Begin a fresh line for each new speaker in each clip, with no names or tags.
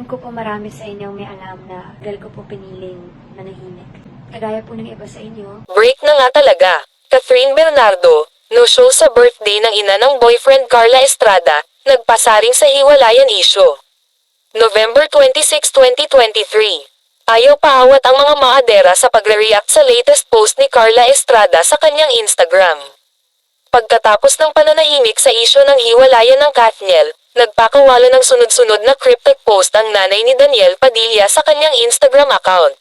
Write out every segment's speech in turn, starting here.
Alam ko po marami sa inyong may alam na dahil ko po piniling manahimik. Kagaya po ng iba sa inyo.
Break na nga talaga. Catherine Bernardo, no show sa birthday ng ina ng boyfriend Carla Estrada, nagpasaring sa hiwalayan issue. November 26, 2023. Ayaw paawat ang mga maadera sa pagre-react sa latest post ni Carla Estrada sa kanyang Instagram. Pagkatapos ng pananahimik sa isyu ng hiwalayan ng Katniel, nagpakawala ng sunod-sunod na cryptic post ang nanay ni Daniel Padilla sa kanyang Instagram account.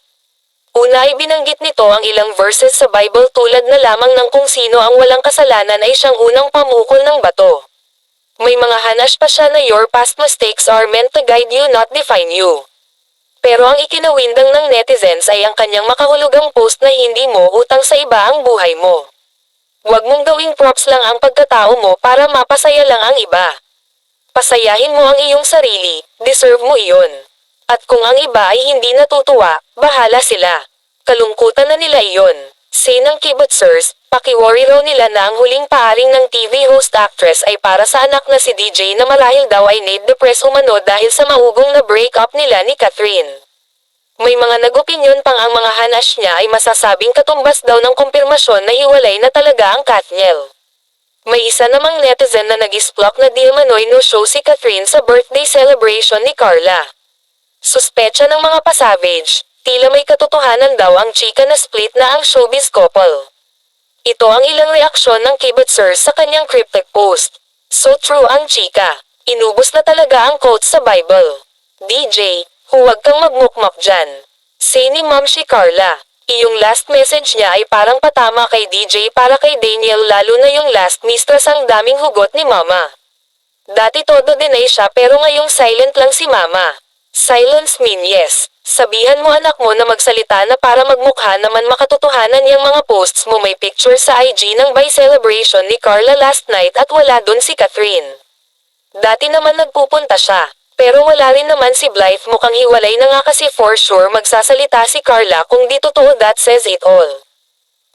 Una ay binanggit nito ang ilang verses sa Bible tulad na lamang ng kung sino ang walang kasalanan ay siyang unang pamukol ng bato. May mga hanas pa siya na your past mistakes are meant to guide you not define you. Pero ang ikinawindang ng netizens ay ang kanyang makahulugang post na hindi mo utang sa iba ang buhay mo. Huwag mong gawing props lang ang pagkatao mo para mapasaya lang ang iba. Pasayahin mo ang iyong sarili, deserve mo iyon. At kung ang iba ay hindi natutuwa, bahala sila. Kalungkutan na nila iyon. Say ng kibutsers, pakiworry raw nila na ang huling paaring ng TV host actress ay para sa anak na si DJ na marahil daw ay depressed umano dahil sa maugong na breakup nila ni Catherine. May mga nag-opinyon pang ang mga hanas niya ay masasabing katumbas daw ng kumpirmasyon na hiwalay na talaga ang Katniel. May isa namang netizen na nag-isplok na di umano'y no-show si Catherine sa birthday celebration ni Carla. Suspetsa ng mga pasavage, tila may katotohanan daw ang chika na split na ang showbiz couple. Ito ang ilang reaksyon ng kibutsers sa kanyang cryptic post. So true ang chika. Inubos na talaga ang quotes sa Bible. DJ, huwag kang magmukmak dyan. Say ni Mamshi Carla. Iyong last message niya ay parang patama kay DJ para kay Daniel lalo na yung last mistress ang daming hugot ni Mama. Dati todo deny siya pero ngayong silent lang si Mama. Silence mean yes. Sabihan mo anak mo na magsalita na para magmukha naman makatotohanan yung mga posts mo may picture sa IG ng by celebration ni Carla last night at wala dun si Catherine. Dati naman nagpupunta siya. Pero wala rin naman si Blythe mukhang hiwalay na nga kasi for sure magsasalita si Carla kung di totoo that says it all.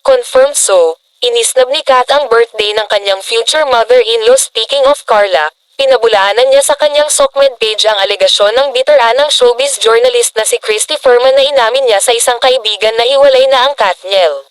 Confirmed so, inisnab ni Kat ang birthday ng kanyang future mother-in-law speaking of Carla, pinabulaanan niya sa kanyang SOCMED page ang alegasyon ng biteranang showbiz journalist na si Christy Furman na inamin niya sa isang kaibigan na hiwalay na ang Katniel.